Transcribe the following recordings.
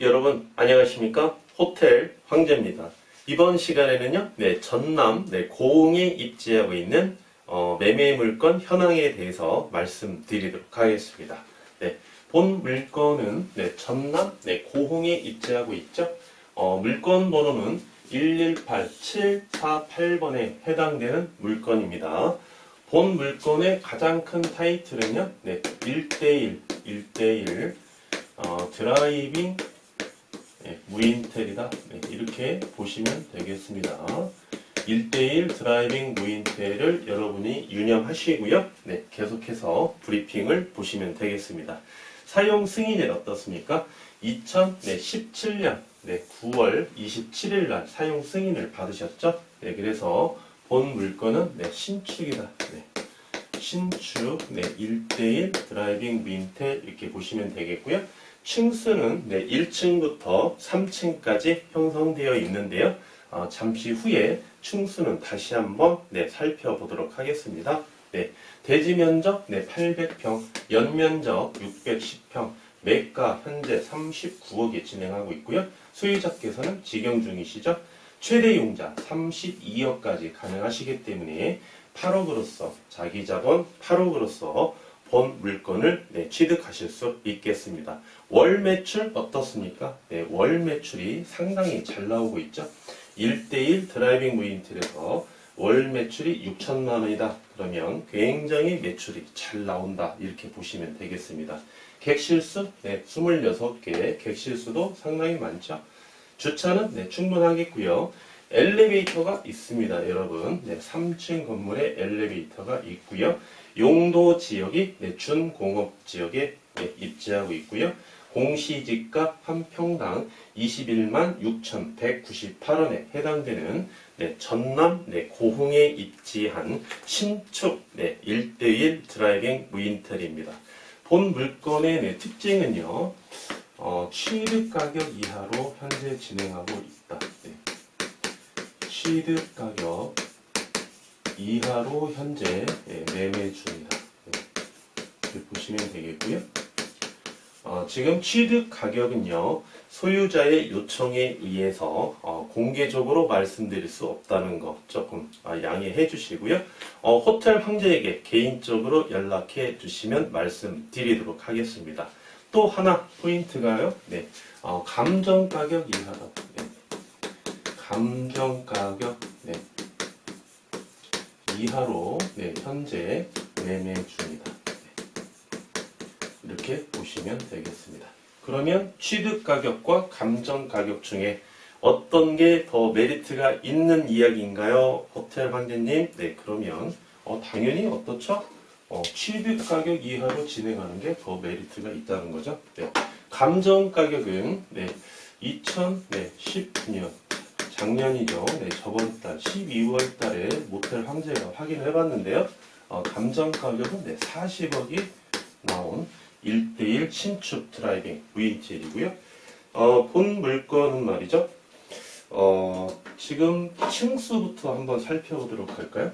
여러분 안녕하십니까? 호텔 황제입니다. 이번 시간에는요, 전남 고흥에 입지하고 있는 매매 물건 현황에 대해서 말씀드리도록 하겠습니다. 본 물건은 전남 고흥에 입지하고 있죠. 물건 번호는 118748번에 해당되는 물건입니다. 본 물건의 가장 큰 타이틀은요, 1대1 드라이빙 무인텔이다. 이렇게 보시면 되겠습니다. 1대1 드라이빙 무인텔을 여러분이 유념하시고요. 계속해서 브리핑을 보시면 되겠습니다. 사용 승인이 어떻습니까? 2017년 9월 27일 날 사용 승인을 받으셨죠? 그래서 본 물건은 신축이다. 신축 1대1 드라이빙 무인텔 이렇게 보시면 되겠고요. 층수는 1층부터 3층까지 형성되어 있는데요. 잠시 후에 층수는 다시 한번 살펴보도록 하겠습니다. 대지 면적 800평, 연면적 610평, 매가 현재 39억에 진행하고 있고요. 소유자께서는 직영 중이시죠. 최대 용자 32억까지 가능하시기 때문에 8억으로서 자기 자본 8억으로서 본 물건을 취득하실 수 있겠습니다. 월 매출 어떻습니까? 월 매출이 상당히 잘 나오고 있죠. 1대1 드라이빙 무인텔에서 월 매출이 6천만 원이다. 그러면 굉장히 매출이 잘 나온다. 이렇게 보시면 되겠습니다. 객실수 26개, 객실수도 상당히 많죠. 주차는 충분하겠고요. 엘리베이터가 있습니다. 여러분 3층 건물에 엘리베이터가 있고요. 용도 지역이 준공업 지역에 입지하고 있고요. 공시지가 한 평당 21만 6,198원에 해당되는 전남 고흥에 입지한 신축 1대1 드라이빙 무인텔입니다. 본 물건의 특징은요. 취득 가격 이하로 현재 진행하고 있다. 취득 가격 이하로 현재 매매 중이다. 이렇게 보시면 되겠고요. 지금 취득 가격은요, 소유자의 요청에 의해서 공개적으로 말씀드릴 수 없다는 거 조금 양해해 주시고요. 호텔 황제에게 개인적으로 연락해 주시면 말씀드리도록 하겠습니다. 또 하나 포인트가요, 감정 가격 이하다. 감정 가격 이하로 현재 매매 중이다. 이렇게 보시면 되겠습니다. 그러면 취득 가격과 감정 가격 중에 어떤 게 더 메리트가 있는 이야기인가요? 호텔 황제님? 그러면 당연히 어떻죠? 취득 가격 이하로 진행하는 게 더 메리트가 있다는 거죠. 감정 가격은 2019년 작년이죠. 저번 달 12월 달에 모텔 황제가 확인을 해봤는데요. 감정 가격은 40억이 나온 1대1 신축 드라이빙 무인텔이고요. 본 물건은 말이죠. 지금 층수부터 한번 살펴보도록 할까요?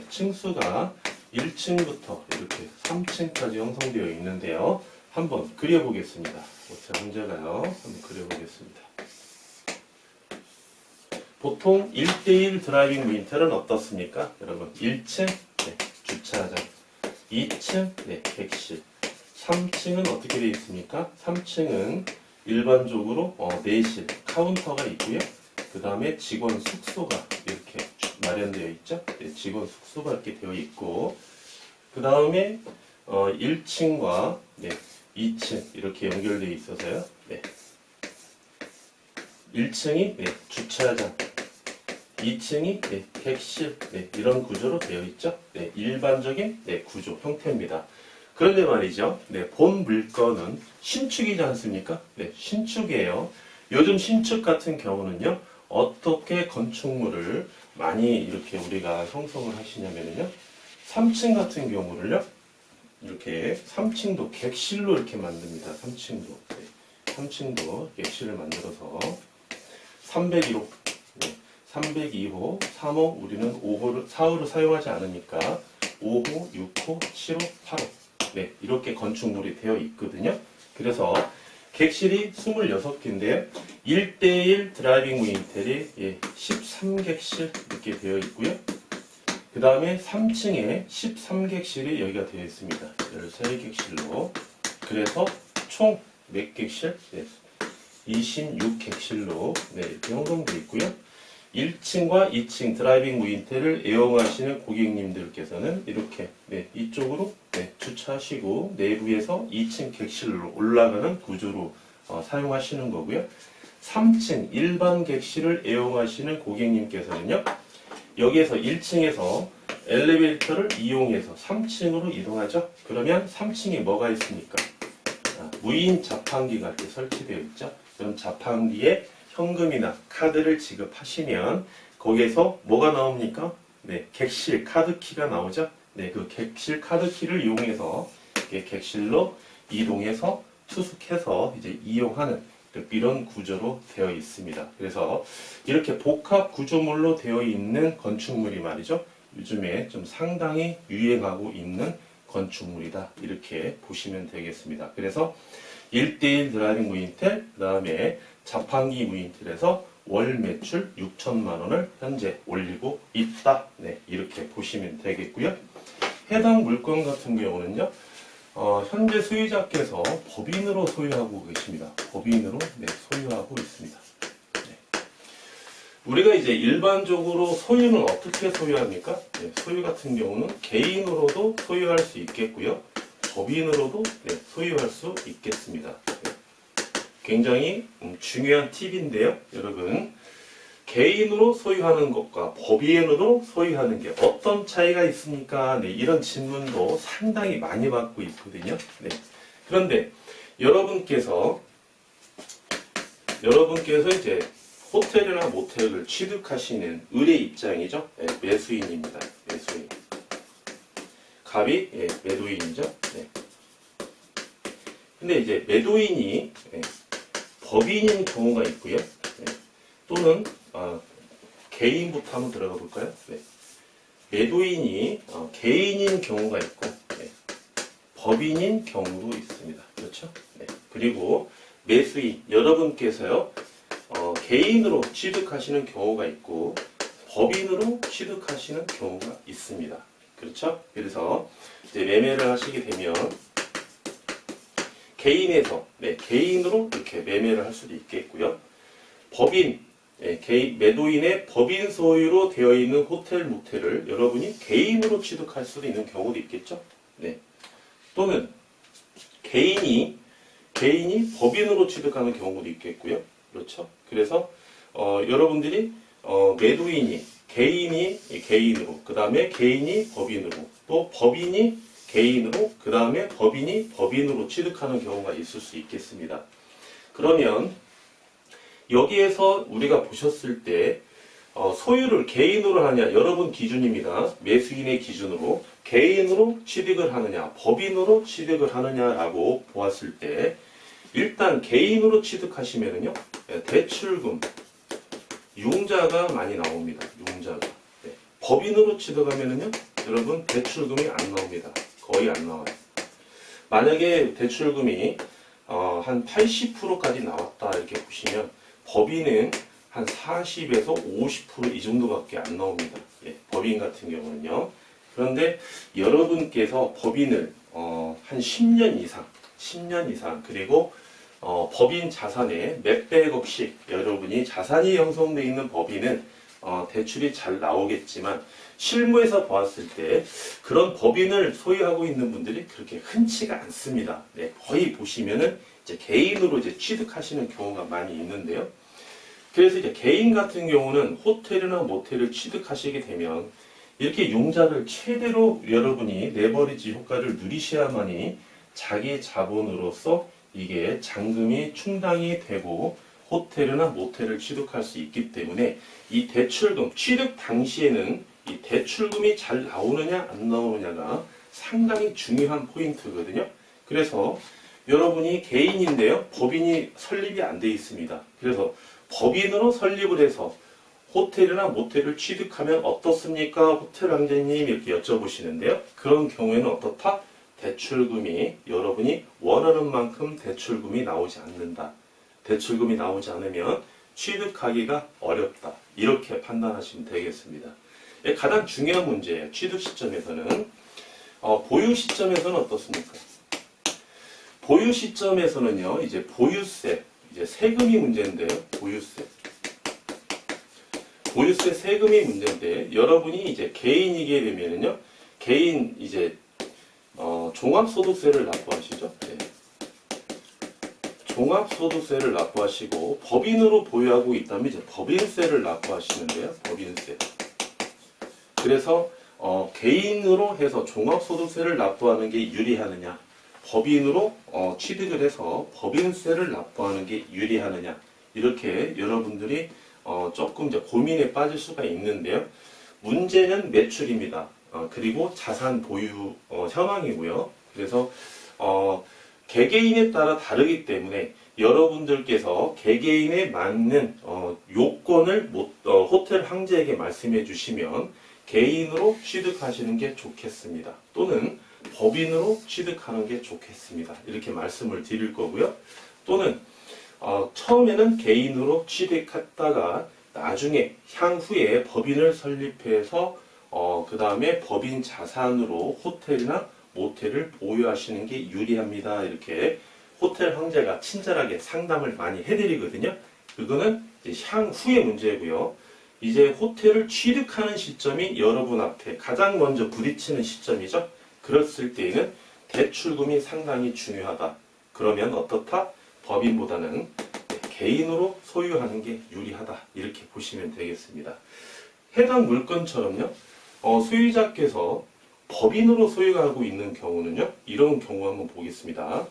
층수가 1층부터 이렇게 3층까지 형성되어 있는데요. 한번 그려보겠습니다. 모텔 황제가요. 한번 그려보겠습니다. 보통 1대1 드라이빙 무인텔은 어떻습니까? 여러분 1층 주차장, 2층 객실, 3층은 어떻게 되어 있습니까? 3층은 일반적으로 내실, 카운터가 있고요. 그 다음에 직원 숙소가 이렇게 마련되어 있죠. 직원 숙소가 이렇게 되어 있고, 그 다음에 1층과 2층 이렇게 연결되어 있어서요. 1층이 주차장, 2층이 객실 이런 구조로 되어 있죠. 일반적인 구조 형태입니다. 그런데 말이죠. 본 물건은 신축이지 않습니까? 신축이에요. 요즘 신축 같은 경우는요. 어떻게 건축물을 많이 이렇게 우리가 형성을 하시냐면요. 3층 같은 경우를요. 이렇게 3층도 객실로 이렇게 만듭니다. 3층도. 3층도 객실을 만들어서 301호, 302호, 3호, 우리는 5호를, 4호를 사용하지 않으니까 5호, 6호, 7호, 8호 이렇게 건축물이 되어 있거든요. 그래서 객실이 26개인데요. 1대1 드라이빙 무인텔이 13객실 이렇게 되어 있고요. 그 다음에 3층에 13객실이 여기가 되어 있습니다. 13객실로. 그래서 총 몇 객실? 26객실로 이렇게 형성되어 있고요. 1층과 2층 드라이빙 무인텔을 애용하시는 고객님들께서는 이렇게 이쪽으로 주차하시고 내부에서 2층 객실로 올라가는 구조로 사용하시는 거고요. 3층 일반 객실을 애용하시는 고객님께서는요. 여기에서 1층에서 엘리베이터를 이용해서 3층으로 이동하죠. 그러면 3층에 뭐가 있습니까? 무인 자판기가 이렇게 설치되어 있죠. 그럼 자판기에 현금이나 카드를 지급하시면 거기에서 뭐가 나옵니까? 객실 카드키가 나오죠. 그 객실 카드키를 이용해서 객실로 이동해서 투숙해서 이제 이용하는 이런 구조로 되어 있습니다. 그래서 이렇게 복합 구조물로 되어 있는 건축물이 말이죠. 요즘에 좀 상당히 유행하고 있는 건축물이다. 이렇게 보시면 되겠습니다. 그래서 1대1 드라이빙 무인텔, 그 다음에 자판기 무인텔에서 월 매출 6천만 원을 현재 올리고 있다. 이렇게 보시면 되겠고요. 해당 물건 같은 경우는요. 현재 소유자께서 법인으로 소유하고 계십니다. 법인으로 소유하고 있습니다. 우리가 이제 일반적으로 소유는 어떻게 소유합니까? 소유 같은 경우는 개인으로도 소유할 수 있겠고요. 법인으로도 소유할 수 있겠습니다. 굉장히 중요한 팁인데요. 여러분, 개인으로 소유하는 것과 법인으로 소유하는 게 어떤 차이가 있습니까? 이런 질문도 상당히 많이 받고 있거든요. 그런데 여러분께서 이제 호텔이나 모텔을 취득하시는 을의 입장이죠. 매수인입니다. 매수인. 갑이 매도인이죠. 근데 이제 매도인이 법인인 경우가 있고요. 또는 개인부터 한번 들어가 볼까요? 매도인이 개인인 경우가 있고 법인인 경우도 있습니다. 그렇죠? 그리고 매수인 여러분께서요 개인으로 취득하시는 경우가 있고 법인으로 취득하시는 경우가 있습니다. 그렇죠? 그래서 이제 매매를 하시게 되면 개인에서 개인으로 이렇게 매매를 할 수도 있겠고요. 법인 매도인의 법인 소유로 되어 있는 호텔, 모텔을 여러분이 개인으로 취득할 수도 있는 경우도 있겠죠. 또는 개인이 법인으로 취득하는 경우도 있겠고요. 그렇죠. 그래서 여러분들이 매도인이 개인이 개인으로, 그 다음에 개인이 법인으로, 또 법인이 개인으로, 그 다음에 법인이 법인으로 취득하는 경우가 있을 수 있겠습니다. 그러면 여기에서 우리가 보셨을 때 소유를 개인으로 하냐, 여러분 기준입니다. 매수인의 기준으로 개인으로 취득을 하느냐, 법인으로 취득을 하느냐라고 보았을 때 일단 개인으로 취득하시면은요 대출금, 융자가 많이 나옵니다. 융자가. 법인으로 취득하면은요 여러분 대출금이 안 나옵니다. 거의 안 나와요. 만약에 대출금이 한 80%까지 나왔다 이렇게 보시면 법인은 한 40에서 50% 이 정도밖에 안 나옵니다. 법인 같은 경우는요. 그런데 여러분께서 법인을 한 10년 이상 그리고 법인 자산에 몇백억씩 여러분이 자산이 형성되어 있는 법인은 대출이 잘 나오겠지만 실무에서 보았을 때 그런 법인을 소유하고 있는 분들이 그렇게 흔치가 않습니다. 거의 보시면은 이제 개인으로 이제 취득하시는 경우가 많이 있는데요. 그래서 이제 개인 같은 경우는 호텔이나 모텔을 취득하시게 되면 이렇게 융자를 최대로 여러분이 레버리지 효과를 누리셔야만이 자기 자본으로서 이게 잔금이 충당이 되고 호텔이나 모텔을 취득할 수 있기 때문에 이 대출금, 취득 당시에는 이 대출금이 잘 나오느냐 안 나오느냐가 상당히 중요한 포인트거든요. 그래서 여러분이 개인인데요. 법인이 설립이 안 돼 있습니다. 그래서 법인으로 설립을 해서 호텔이나 모텔을 취득하면 어떻습니까? 호텔 왕자님 이렇게 여쭤보시는데요. 그런 경우에는 어떻다? 대출금이 여러분이 원하는 만큼 대출금이 나오지 않는다. 대출금이 나오지 않으면 취득하기가 어렵다. 이렇게 판단하시면 되겠습니다. 가장 중요한 문제예요. 취득 시점에서는. 보유 시점에서는 어떻습니까? 보유 시점에서는요, 이제 보유세, 이제 세금이 문제인데요. 보유세. 보유세 세금이 문제인데, 여러분이 이제 개인이게 되면은요, 개인 이제, 종합소득세를 납부하시죠. 네. 종합소득세를 납부하시고, 법인으로 보유하고 있다면 이제 법인세를 납부하시는데요. 법인세. 그래서, 개인으로 해서 종합소득세를 납부하는 게 유리하느냐, 법인으로 취득을 해서 법인세를 납부하는 게 유리하느냐, 이렇게 여러분들이 조금 이제 고민에 빠질 수가 있는데요. 문제는 매출입니다. 그리고 자산 보유 현황이고요. 그래서 개개인에 따라 다르기 때문에 여러분들께서 개개인에 맞는 요건을 호텔 황제에게 말씀해 주시면 개인으로 취득하시는 게 좋겠습니다. 또는 법인으로 취득하는 게 좋겠습니다. 이렇게 말씀을 드릴 거고요. 또는 처음에는 개인으로 취득했다가 나중에 향후에 법인을 설립해서 그 다음에 법인 자산으로 호텔이나 모텔을 보유하시는 게 유리합니다. 이렇게 호텔 황제가 친절하게 상담을 많이 해드리거든요. 그거는 이제 향후의 문제고요. 이제 호텔을 취득하는 시점이 여러분 앞에 가장 먼저 부딪히는 시점이죠. 그랬을 때에는 대출금이 상당히 중요하다. 그러면 어떻다? 법인보다는 개인으로 소유하는 게 유리하다. 이렇게 보시면 되겠습니다. 해당 물건처럼요. 소유자께서 법인으로 소유하고 있는 경우는요. 이런 경우 한번 보겠습니다.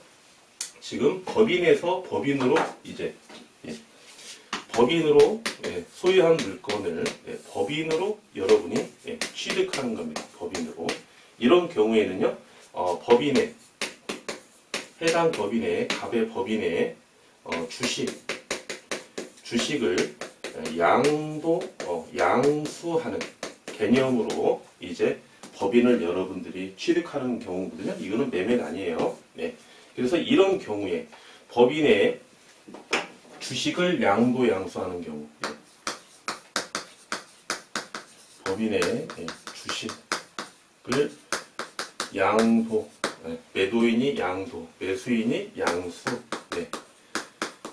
지금 법인에서 법인으로 이제 법인으로 소유한 물건을 법인으로 여러분이 취득하는 겁니다. 법인으로. 이런 경우에는요. 법인의 해당 법인의 갑의 법인의 주식을 양수하는 개념으로 이제 법인을 여러분들이 취득하는 경우거든요. 이거는 매매가 아니에요. 네. 그래서 이런 경우에 법인의 주식을 양수하는 경우, 법인의 주식을 매도인이 매수인이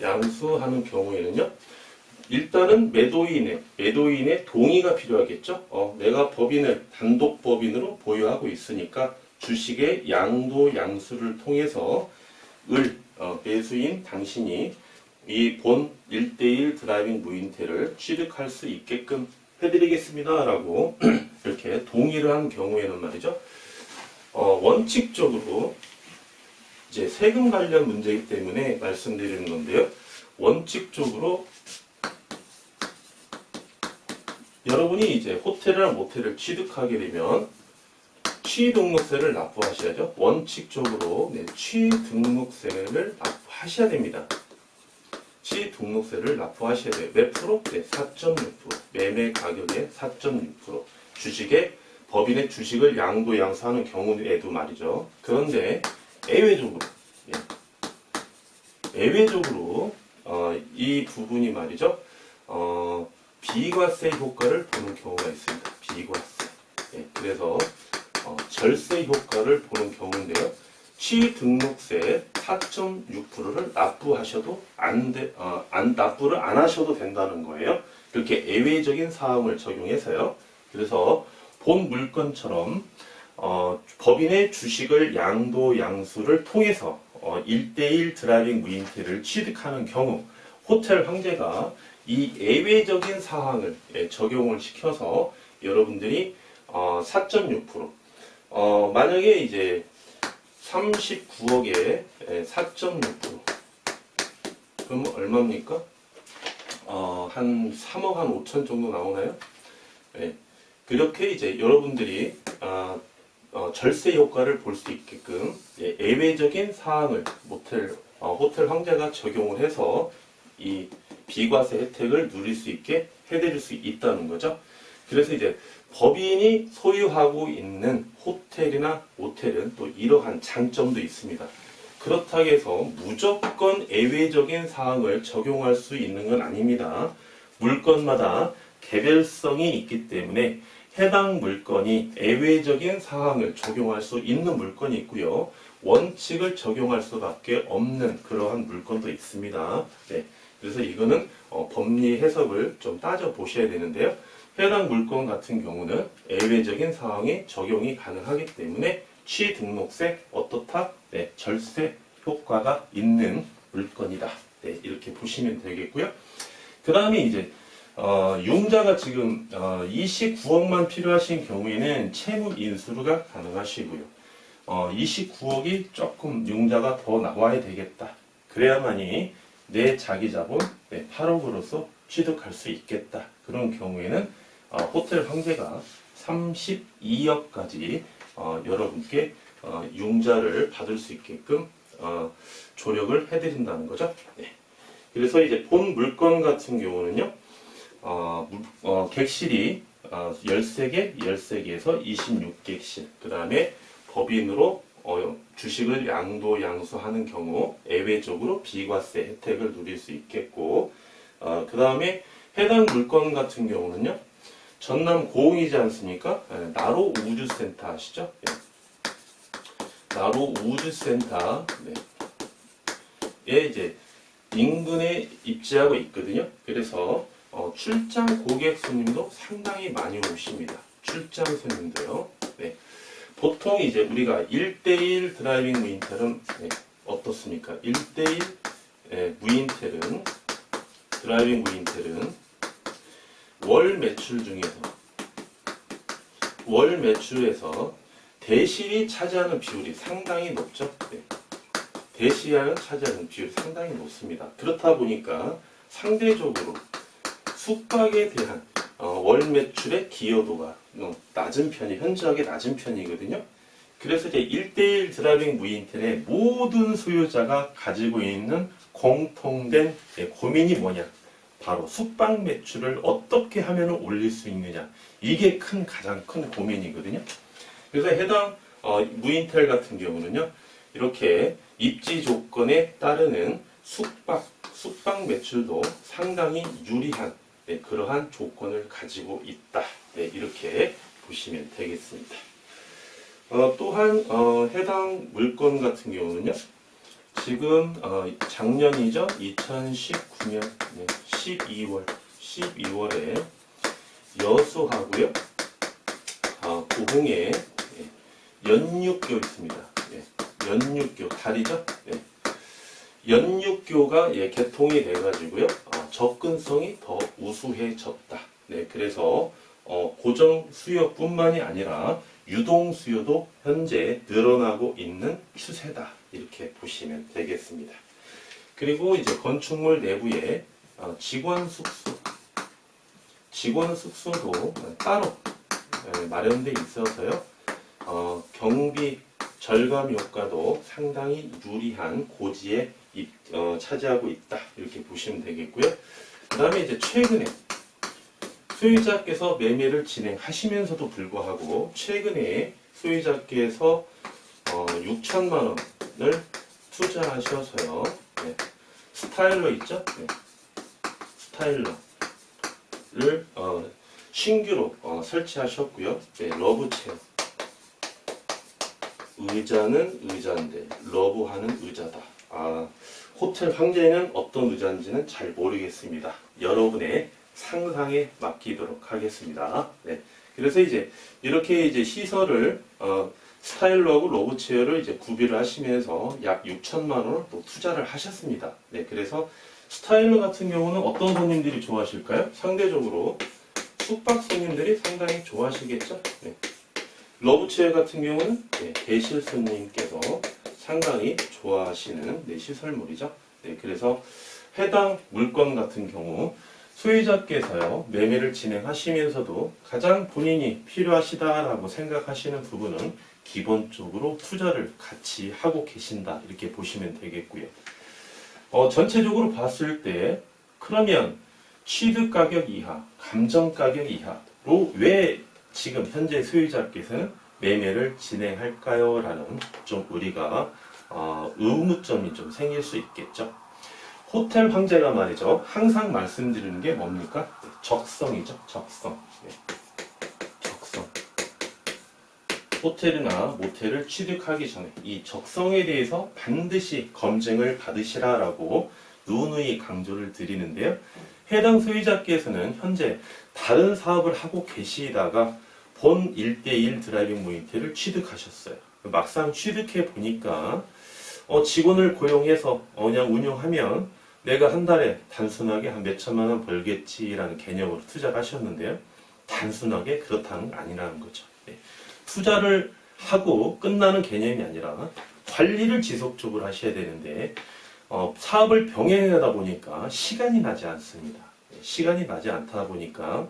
양수하는 경우에는요. 일단은 매도인의 동의가 필요하겠죠. 내가 단독 법인으로 보유하고 있으니까 주식의 양수를 통해서 매수인 당신이 이 본 1:1 드라이빙 무인텔을 취득할 수 있게끔 해드리겠습니다. 라고 이렇게 동의를 한 경우에는 말이죠. 원칙적으로 이제 세금 관련 문제이기 때문에 말씀드리는 건데요. 원칙적으로 여러분이 이제 호텔이나 모텔을 취득하게 되면 취등록세를 납부하셔야죠. 원칙적으로 취등록세를 납부하셔야 됩니다. 취등록세를 납부하셔야 돼요. 몇 프로? 4.6%. 매매 가격의 4.6%. 법인의 주식을 양수하는 경우에도 말이죠. 그런데 예외적으로 이 부분이 말이죠. 비과세 효과를 보는 경우가 있습니다. 비과세. 그래서 절세 효과를 보는 경우인데요. 취등록세 4.6%를 납부하셔도 납부를 안 하셔도 된다는 거예요. 이렇게 예외적인 사항을 적용해서요. 그래서 본 물건처럼 법인의 주식을 양수를 통해서 1:1 드라이빙 무인텔을 취득하는 경우 호텔 황제가 이 예외적인 사항을 적용을 시켜서 여러분들이 4.6% 만약에 이제 39억에 4.6% 그럼 얼마입니까? 한 3억 한 5천 정도 나오나요? 그렇게 이제 여러분들이 절세 효과를 볼 수 있게끔 예외적인 사항을 호텔 황제가 적용을 해서 이 비과세 혜택을 누릴 수 있게 해드릴 수 있다는 거죠. 그래서 이제 법인이 소유하고 있는 호텔이나 모텔은 또 이러한 장점도 있습니다. 그렇다고 해서 무조건 예외적인 사항을 적용할 수 있는 건 아닙니다. 물건마다 개별성이 있기 때문에 해당 물건이 예외적인 사항을 적용할 수 있는 물건이 있고요. 원칙을 적용할 수밖에 없는 그러한 물건도 있습니다. 네, 그래서 이거는 법리 해석을 좀 따져 보셔야 되는데요. 해당 물건 같은 경우는 예외적인 사항이 적용이 가능하기 때문에 취등록세 어떻다? 네, 절세 효과가 있는 물건이다. 네, 이렇게 보시면 되겠고요. 그 다음에 이제 융자가 지금 29억만 필요하신 경우에는 채무 인수가 가능하시고요. 29억이 조금 융자가 더 나와야 되겠다. 그래야만이 내 자기 자본 8억으로서 취득할 수 있겠다. 그런 경우에는 호텔 황제가 32억까지 여러분께 융자를 받을 수 있게끔 조력을 해드린다는 거죠. 네. 그래서 이제 본 물건 같은 경우는요, 객실이 13개, 13개에서 26객실, 그 다음에 법인으로 주식을 양도양수하는 경우 예외적으로 비과세 혜택을 누릴 수 있겠고, 그 다음에 해당 물건 같은 경우는요, 전남 고흥이지 않습니까? 나로 우주센터 아시죠? 네. 나로 우주센터 에 이제 인근에 입지하고 있거든요. 그래서 출장 고객 손님도 상당히 많이 오십니다. 출장 손님도요. 네. 보통 이제 우리가 1대1 드라이빙 무인텔은 어떻습니까? 1대1 무인텔은 드라이빙 무인텔은 월 매출에서 대실이 차지하는 비율이 상당히 높죠. 네. 대시양을 차지하는 비율이 상당히 높습니다. 그렇다 보니까 상대적으로 숙박에 대한 월 매출의 기여도가 낮은 편이, 현저하게 낮은 편이거든요. 그래서 이제 1대1 드라이빙 무인텔의 모든 소유자가 가지고 있는 공통된 고민이 뭐냐? 바로 숙박 매출을 어떻게 하면 올릴 수 있느냐? 이게 가장 큰 고민이거든요. 그래서 해당 무인텔 같은 경우는요, 이렇게 입지 조건에 따르는 숙박 매출도 상당히 유리한 그러한 조건을 가지고 있다. 이렇게 보시면 되겠습니다. 또한 해당 물건 같은 경우는요, 지금 작년이죠, 2019년 12월에 여수하고요, 고흥에 연육교 있습니다. 연육교 다리죠. 연육교가 개통이 돼가지고요, 접근성이 더 우수해졌다. 그래서 고정 수요뿐만이 아니라 유동 수요도 현재 늘어나고 있는 추세다. 이렇게 보시면 되겠습니다. 그리고 이제 건축물 내부에 직원 숙소도 따로 마련돼 있어서요, 경비 절감 효과도 상당히 유리한 고지에 차지하고 있다. 이렇게 보시면 되겠고요. 그 다음에 이제 최근에 소유자께서 매매를 진행하시면서도 불구하고 최근에 소유자께서 6천만 원을 투자하셔서요, 스타일러 있죠? 스타일러를 신규로 설치하셨고요. 러브체어, 의자는 의자인데 러브하는 의자다. 호텔 황제는 어떤 의자인지는 잘 모르겠습니다. 여러분의 상상에 맡기도록 하겠습니다. 그래서 이제 이렇게 이제 시설을 스타일러하고 러브체어를 이제 구비를 하시면서 약 6천만 원을 또 투자를 하셨습니다. 그래서 스타일러 같은 경우는 어떤 손님들이 좋아하실까요? 상대적으로 숙박 손님들이 상당히 좋아하시겠죠. 러브체어 같은 경우는 대실 손님께서 상당히 좋아하시는 시설물이죠. 그래서 해당 물건 같은 경우 소유자께서요, 매매를 진행하시면서도 가장 본인이 필요하시다라고 생각하시는 부분은 기본적으로 투자를 같이 하고 계신다. 이렇게 보시면 되겠고요. 전체적으로 봤을 때 그러면 취득 가격 이하, 감정 가격 이하로 왜 지금 현재 소유자께서는 매매를 진행할까요? 라는 좀 우리가 의문점이 좀 생길 수 있겠죠. 호텔 황제가 말이죠. 항상 말씀드리는 게 뭡니까? 적성이죠. 적성. 네. 적성. 호텔이나 모텔을 취득하기 전에 이 적성에 대해서 반드시 검증을 받으시라라고 누누이 강조를 드리는데요. 해당 소유자께서는 현재 다른 사업을 하고 계시다가 본 1대1 드라이빙 모니터를 취득하셨어요. 막상 취득해 보니까 직원을 고용해서 그냥 운영하면 내가 한 달에 단순하게 한 몇천만 원 벌겠지라는 개념으로 투자를 하셨는데요. 단순하게 그렇다는 게 아니라는 거죠. 네. 투자를 하고 끝나는 개념이 아니라 관리를 지속적으로 하셔야 되는데 사업을 병행하다 보니까 시간이 나지 않습니다. 시간이 나지 않다 보니까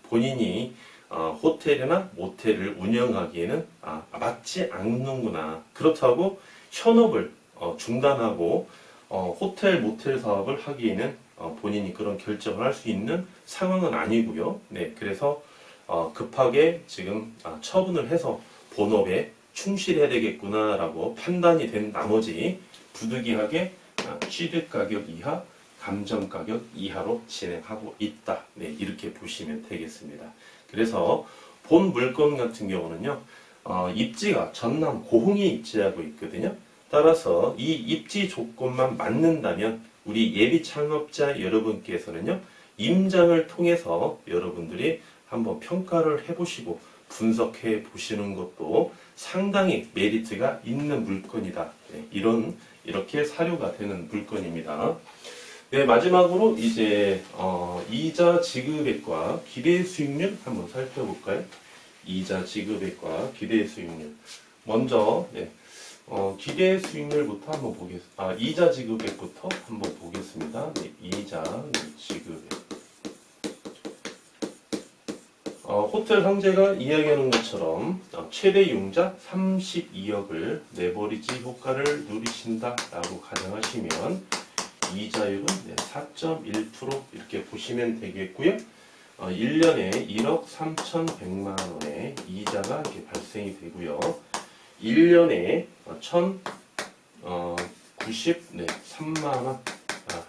본인이 호텔이나 모텔을 운영하기에는 맞지 않는구나. 그렇다고 현업을 중단하고 호텔 모텔 사업을 하기에는 본인이 그런 결정을 할 수 있는 상황은 아니고요. 네, 그래서 급하게 지금 처분을 해서 본업에 충실해야 되겠구나라고 판단이 된 나머지 부득이하게 취득 가격 이하, 감정 가격 이하로 진행하고 있다. 네, 이렇게 보시면 되겠습니다. 그래서 본 물건 같은 경우는요, 입지가 전남 고흥에 입지하고 있거든요. 따라서 이 입지 조건만 맞는다면 우리 예비 창업자 여러분께서는요, 임장을 통해서 여러분들이 한번 평가를 해보시고 분석해 보시는 것도 상당히 메리트가 있는 물건이다. 네, 이렇게 사료가 되는 물건입니다. 네, 마지막으로 이제 이자 지급액과 기대 수익률 한번 살펴볼까요? 이자 지급액과 기대 수익률. 먼저 기대 수익률부터 한번 보겠습니다. 이자 지급액부터 한번 보겠습니다. 네, 이자 지급액. 호텔 황제가 이야기하는 것처럼 최대 융자 32억을 레버리지 효과를 누리신다라고 가정하시면 이자율은 4.1% 이렇게 보시면 되겠고요. 1년에 1억 3,100만 원의 이자가 이렇게 발생이 되고요. 1년에 1,093만 원,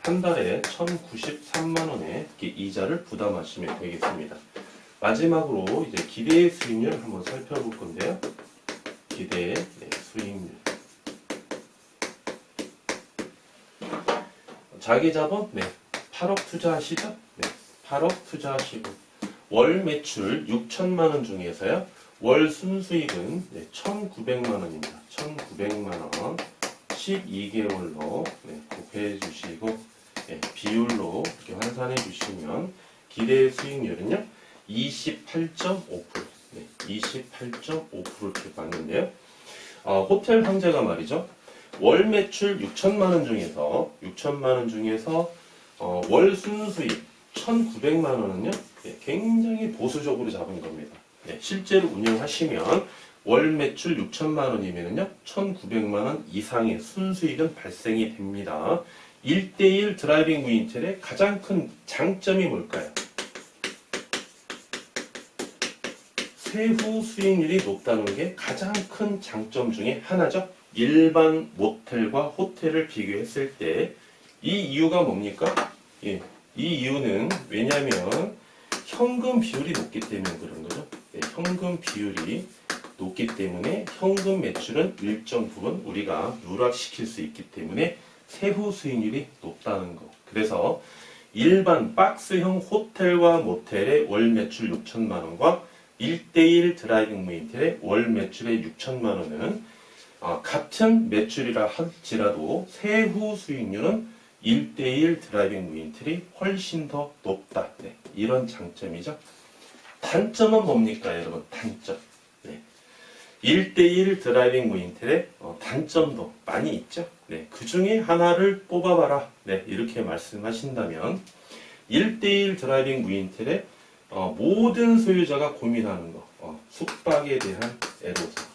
한 달에 1,093만 원의 이자를 부담하시면 되겠습니다. 마지막으로 이제 기대 수익률 한번 살펴볼 건데요. 기대 수익률. 자기 자본 8억 투자하시죠? 8억 투자하시고 월 매출 6천만 원 중에서요. 월 순수익은 1,900만 원입니다. 1,900만 원 12개월로 곱해 주시고 비율로 이렇게 환산해 주시면 기대 수익률은요. 28.5%. 28.5% 이렇게 봤는데요. 호텔 황제가 말이죠. 월 매출 6천만 원 중에서 월 순수익 1,900만 원은요. 굉장히 보수적으로 잡은 겁니다. 실제로 운영하시면 월 매출 6천만 원이면요. 1,900만 원 이상의 순수익은 발생이 됩니다. 1대1 드라이빙 무인텔의 가장 큰 장점이 뭘까요? 세후 수익률이 높다는 게 가장 큰 장점 중에 하나죠. 일반 모텔과 호텔을 비교했을 때 이 이유가 뭡니까? 이 이유는 왜냐하면 현금 비율이 높기 때문에 그런 거죠. 현금 비율이 높기 때문에 현금 매출은 일정 부분 우리가 누락시킬 수 있기 때문에 세후 수익률이 높다는 거. 그래서 일반 박스형 호텔과 모텔의 월 매출 6천만 원과 1대1 드라이빙 무인텔의 월 매출의 6천만 원은 같은 매출이라 할지라도 세후 수익률은 1대1 드라이빙 무인텔이 훨씬 더 높다. 이런 장점이죠. 단점은 뭡니까, 여러분? 단점. 1대1 드라이빙 무인텔의 단점도 많이 있죠. 그 중에 하나를 뽑아봐라. 이렇게 말씀하신다면 1대1 드라이빙 무인텔의 모든 소유자가 고민하는 거, 숙박에 대한 애로사,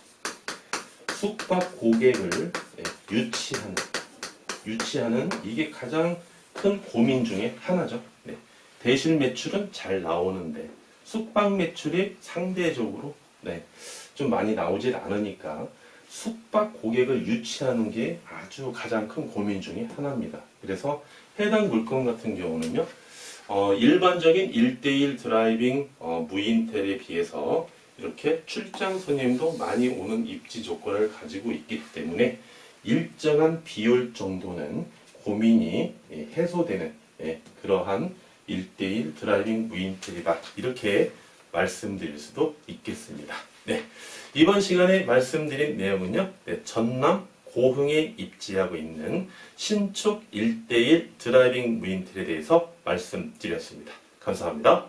숙박 고객을 유치하는 이게 가장 큰 고민 중에 하나죠. 대실 매출은 잘 나오는데 숙박 매출이 상대적으로 좀 많이 나오질 않으니까 숙박 고객을 유치하는 게 아주 가장 큰 고민 중에 하나입니다. 그래서 해당 물건 같은 경우는요, 일반적인 1대1 드라이빙 무인텔에 비해서 이렇게 출장 손님도 많이 오는 입지 조건을 가지고 있기 때문에 일정한 비율 정도는 고민이 해소되는 그러한 1대1 드라이빙 무인텔이다. 이렇게 말씀드릴 수도 있겠습니다. 네, 이번 시간에 말씀드린 내용은요, 전남 고흥에 입지하고 있는 신축 1대1 드라이빙 무인텔에 대해서 말씀드렸습니다. 감사합니다.